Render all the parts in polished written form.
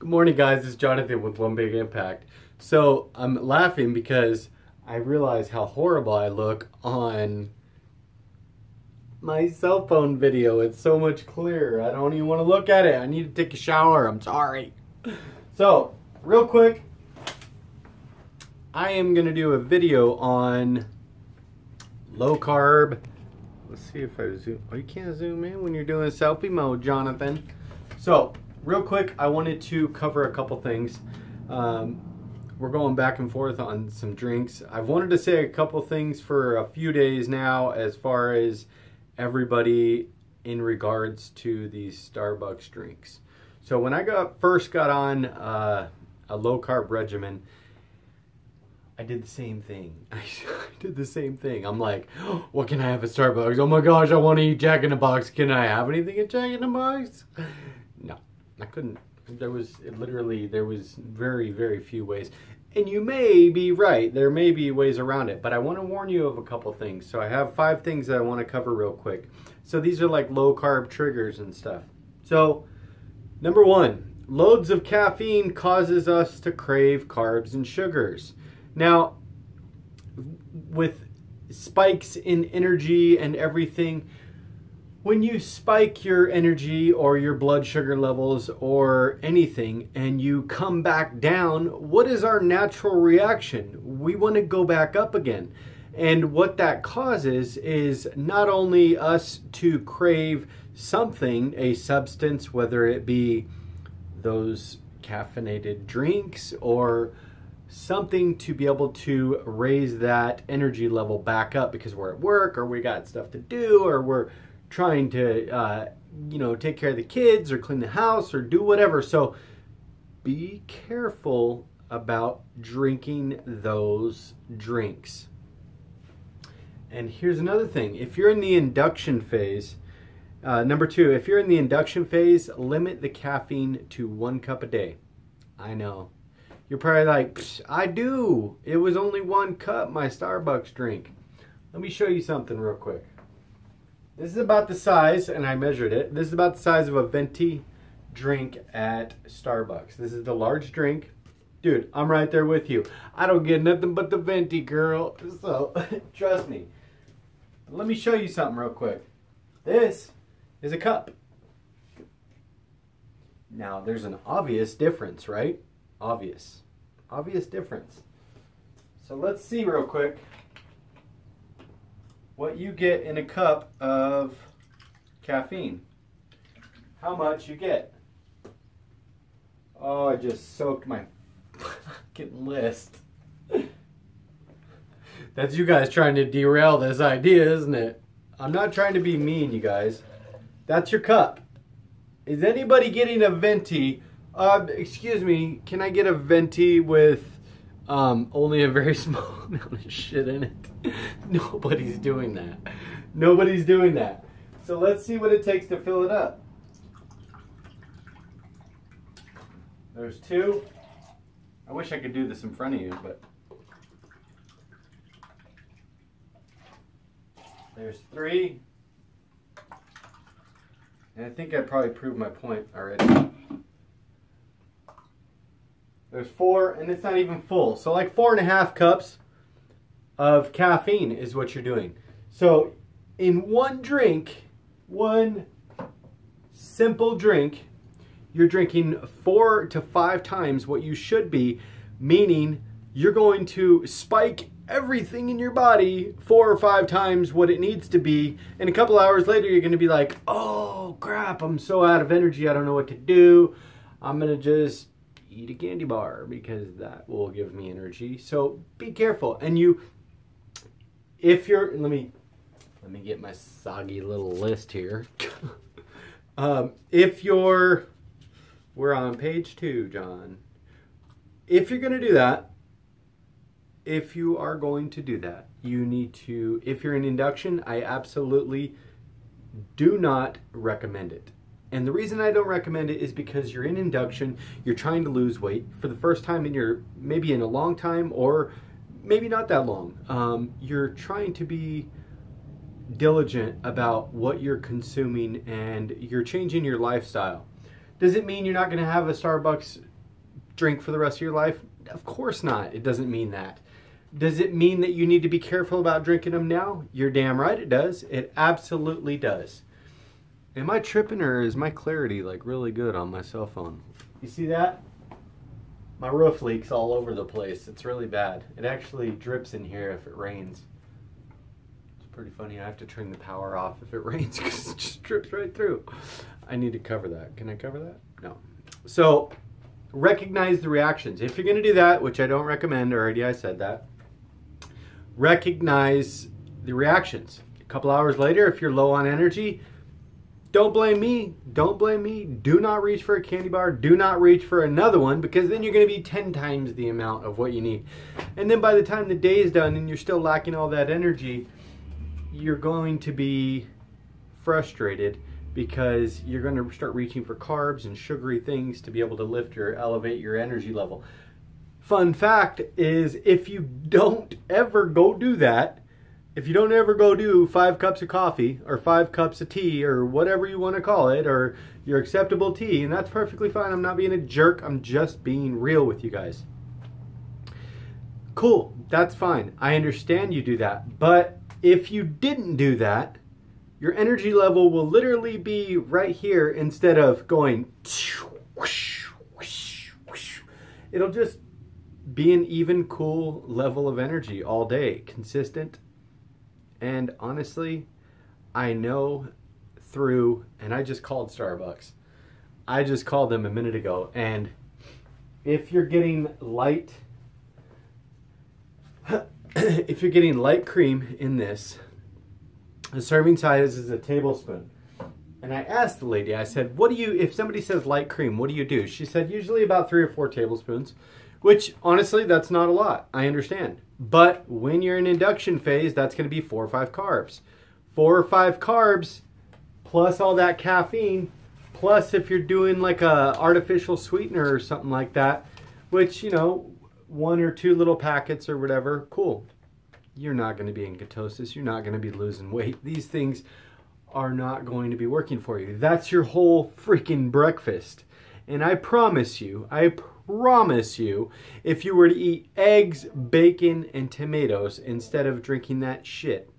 Good morning, guys. It's Jonathan with One Big Impact. So I'm laughing because I realize how horrible I look on my cell phone video. It's so much clearer. I don't even want to look at it. I need to take a shower. I'm sorry. So, real quick, I am going to do a video on low carb. Let's see if I zoom. Oh, you can't zoom in when you're doing selfie mode, Jonathan. So, real quick, I wanted to cover a couple things. We're going back and forth on some drinks. I've wanted to say a couple things for a few days now as far as everybody in regards to these Starbucks drinks. So when I first got on a low carb regimen, I did the same thing. I did the same thing. I'm like, oh, what can I have at Starbucks? Oh my gosh, I want to eat Jack in the Box. Can I have anything at Jack in the Box? No, I couldn't. There was very, very few ways. And you may be right. There may be ways around it. But I want to warn you of a couple things. So I have 5 things that I want to cover real quick. So these are like low carb triggers and stuff. So number 1, loads of caffeine causes us to crave carbs and sugars. Now, with spikes in energy and everything, when you spike your energy or your blood sugar levels or anything and you come back down, what is our natural reaction? We want to go back up again. And what that causes is not only us to crave something, a substance, whether it be those caffeinated drinks or something to be able to raise that energy level back up because we're at work or we got stuff to do or we're trying to, take care of the kids or clean the house or do whatever. So be careful about drinking those drinks. And here's another thing. If you're in the induction phase, number 2, if you're in the induction phase, limit the caffeine to 1 cup a day. I know. You're probably like, I do. It was only 1 cup, my Starbucks drink. Let me show you something real quick. This is about the size, and I measured it. This is about the size of a venti drink at Starbucks. This is the large drink. Dude, I'm right there with you. I don't get nothing but the venti, girl. So, trust me. Let me show you something real quick. This is a cup. Now, there's an obvious difference, right? Obvious difference. So let's see real quick what you get in a cup of caffeine. How much you get. Oh, I just soaked my fucking list. That's you guys trying to derail this idea, isn't it? I'm not trying to be mean, you guys. That's your cup. Is anybody getting a venti? Excuse me, can I get a venti with only a very small amount of shit in it? Nobody's doing that. Nobody's doing that. So let's see what it takes to fill it up. There's 2. I wish I could do this in front of you, but there's 3. And I think I probably proved my point already. There's 4, and it's not even full. So like 4.5 cups of caffeine is what you're doing. So in one drink, one simple drink, you're drinking 4 to 5 times what you should be, meaning you're going to spike everything in your body 4 or 5 times what it needs to be. And a couple hours later, you're going to be like, oh crap, I'm so out of energy. I don't know what to do. I'm going to just eat a candy bar because that will give me energy. So be careful. And if you're, let me get my soggy little list here. We're on page 2, John. If you're going to do that, you need to, if you're in induction, I absolutely do not recommend it. And the reason I don't recommend it is because you're in induction, you're trying to lose weight for the first time maybe in a long time, or maybe not that long. You're trying to be diligent about what you're consuming and you're changing your lifestyle. Does it mean you're not going to have a Starbucks drink for the rest of your life? Of course not. It doesn't mean that. Does it mean that you need to be careful about drinking them now? You're damn right it does. It absolutely does. Am I tripping, or is my clarity like really good on my cell phone? You see that? My roof leaks all over the place. It's really bad. It actually drips in here if it rains. It's pretty funny. I have to turn the power off if it rains because it just drips right through. I need to cover that. Can I cover that? No. So recognize the reactions. If you're going to do that, which I don't recommend, already I said that, recognize the reactions. A couple hours later, if you're low on energy, don't blame me. Don't blame me. Do not reach for a candy bar. Do not reach for another one, because then you're going to be 10 times the amount of what you need. And then by the time the day is done and you're still lacking all that energy, you're going to be frustrated because you're going to start reaching for carbs and sugary things to be able to lift or elevate your energy level. Fun fact is, if you don't ever go do that, if you don't ever go do 5 cups of coffee or 5 cups of tea or whatever you want to call it, or your acceptable tea, and that's perfectly fine. I'm not being a jerk. I'm just being real with you guys. Cool. That's fine. I understand you do that. But if you didn't do that, your energy level will literally be right here instead of going whoosh, whoosh, whoosh. It'll just be an even cool level of energy all day, consistent. And honestly, I know through, and I just called Starbucks. I just called them a minute ago, and if you're getting light, if you're getting light cream in this, the serving size is a tablespoon. And I asked the lady, I said, what do you, if somebody says light cream, what do you do? She said, usually about 3 or 4 tablespoons, which honestly, that's not a lot. I understand. But when you're in induction phase, that's going to be 4 or 5 carbs. 4 or 5 carbs, plus all that caffeine, plus if you're doing like a artificial sweetener or something like that, which, you know, 1 or 2 little packets or whatever, cool. You're not going to be in ketosis. You're not going to be losing weight. These things are not going to be working for you. That's your whole freaking breakfast. And I promise you, if you were to eat eggs, bacon, and tomatoes instead of drinking that shit,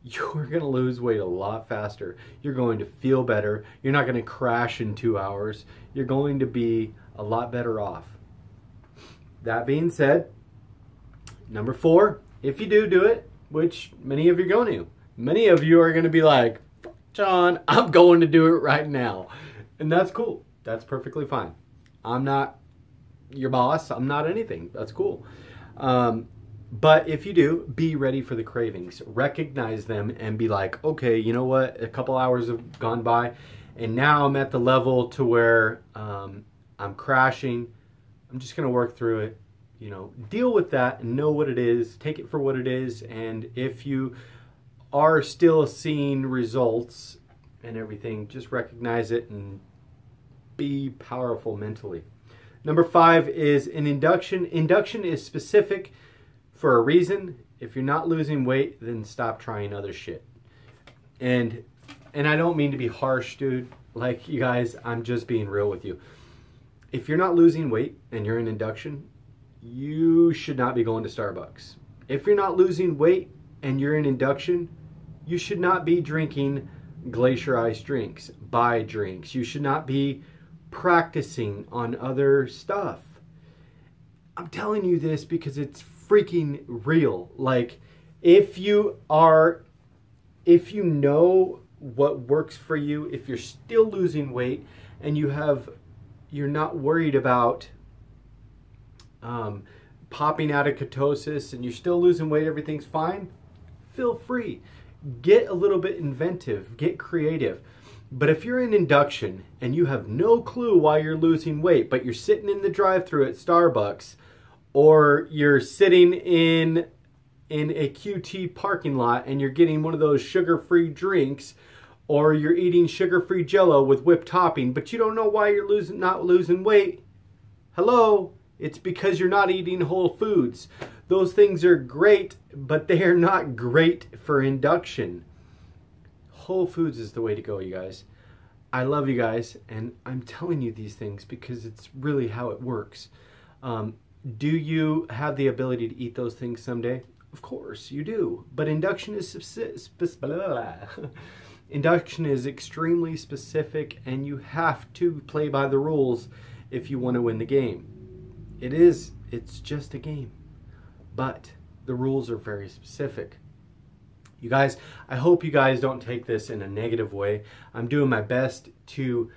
you're going to lose weight a lot faster. You're going to feel better. You're not going to crash in 2 hours. You're going to be a lot better off. That being said, number 4, if you do it, which many of you are going to, many of you are going to be like, John, I'm going to do it right now. And that's cool. That's perfectly fine. I'm not your boss. I'm not anything. That's cool. But if you do, be ready for the cravings. Recognize them and be like, okay, you know what? A couple hours have gone by and now I'm at the level to where I'm crashing. I'm just going to work through it. You know, deal with that and know what it is. Take it for what it is. And if you are still seeing results and everything, just recognize it and be powerful mentally. Number 5 is an induction. Induction is specific for a reason. If you're not losing weight, then stop trying other shit. And I don't mean to be harsh, dude. Like, you guys, I'm just being real with you. If you're not losing weight and you're in induction, you should not be going to Starbucks. If you're not losing weight and you're in induction, you should not be drinking glacier ice drinks, buy drinks. You should not be practicing on other stuff. I'm telling you this because it's freaking real. Like, if you know what works for you, if you're still losing weight and you're not worried about popping out of ketosis and you're still losing weight, everything's fine, feel free. Get a little bit inventive, get creative. But if you're in induction and you have no clue why you're losing weight, but you're sitting in the drive-thru at Starbucks, or you're sitting in a QT parking lot and you're getting one of those sugar-free drinks, or you're eating sugar-free Jell-O with whipped topping, but you don't know why you're not losing weight, hello, it's because you're not eating whole foods. Those things are great, but they are not great for induction. Whole foods is the way to go, you guys. I love you guys, and I'm telling you these things because it's really how it works. Do you have the ability to eat those things someday? Of course you do, but induction is induction is extremely specific, and you have to play by the rules if you want to win the game. It's just a game, but the rules are very specific. You guys, I hope you guys don't take this in a negative way. I'm doing my best to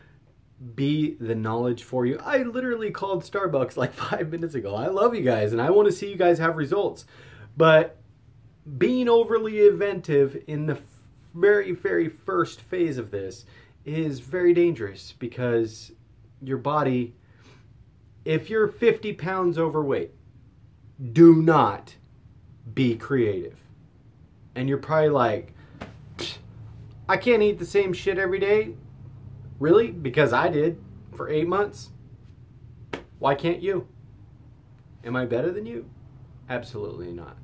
be the knowledge for you. I literally called Starbucks like 5 minutes ago. I love you guys, and I want to see you guys have results. But being overly inventive in the very, very first phase of this is very dangerous, because your body, if you're 50 pounds overweight, do not be creative. And you're probably like, I can't eat the same shit every day. Really? Because I did for 8 months. Why can't you? Am I better than you? Absolutely not.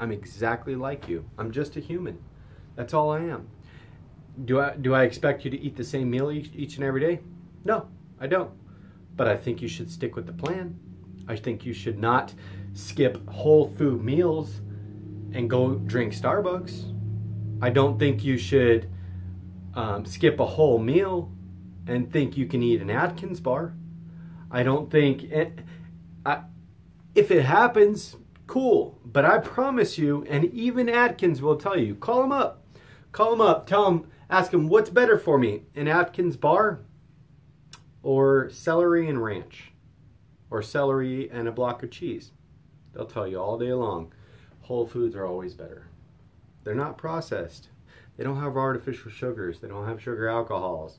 I'm exactly like you. I'm just a human. That's all I am. Do I expect you to eat the same meal each and every day? No, I don't. But I think you should stick with the plan. I think you should not skip whole food meals and go drink Starbucks. I don't think you should skip a whole meal and think you can eat an Atkins bar. I don't think if it happens, cool. But I promise you, and even Atkins will tell you, call them up. Call them up. Tell them, ask them, what's better for me, an Atkins bar or celery and ranch, or celery and a block of cheese? They'll tell you all day long. Whole foods are always better. They're not processed. They don't have artificial sugars. They don't have sugar alcohols.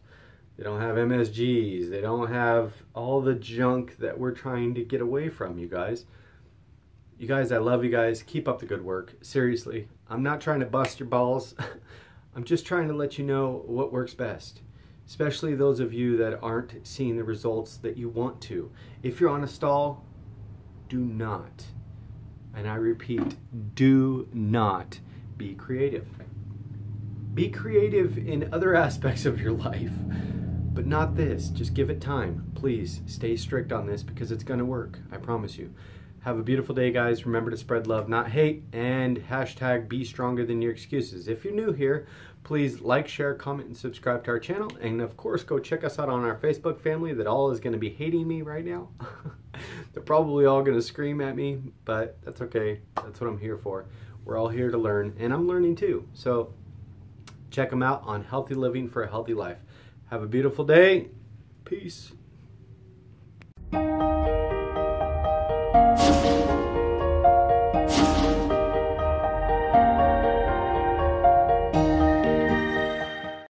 They don't have MSGs. They don't have all the junk that we're trying to get away from, you guys. You guys, I love you guys. Keep up the good work. Seriously, I'm not trying to bust your balls. I'm just trying to let you know what works best. Especially those of you that aren't seeing the results that you want to. If you're on a stall, do not, and I repeat, do not be creative. Be creative in other aspects of your life, but not this. Just give it time. Please stay strict on this, because it's going to work. I promise you. Have a beautiful day, guys. Remember to spread love, not hate, and hashtag be stronger than your excuses. If you're new here, please like, share, comment, and subscribe to our channel. And of course, go check us out on our Facebook family that all is going to be hating me right now. They're probably all going to scream at me, but that's okay. That's what I'm here for. We're all here to learn, and I'm learning too. So check them out on Healthy Living for a Healthy Life. Have a beautiful day. Peace.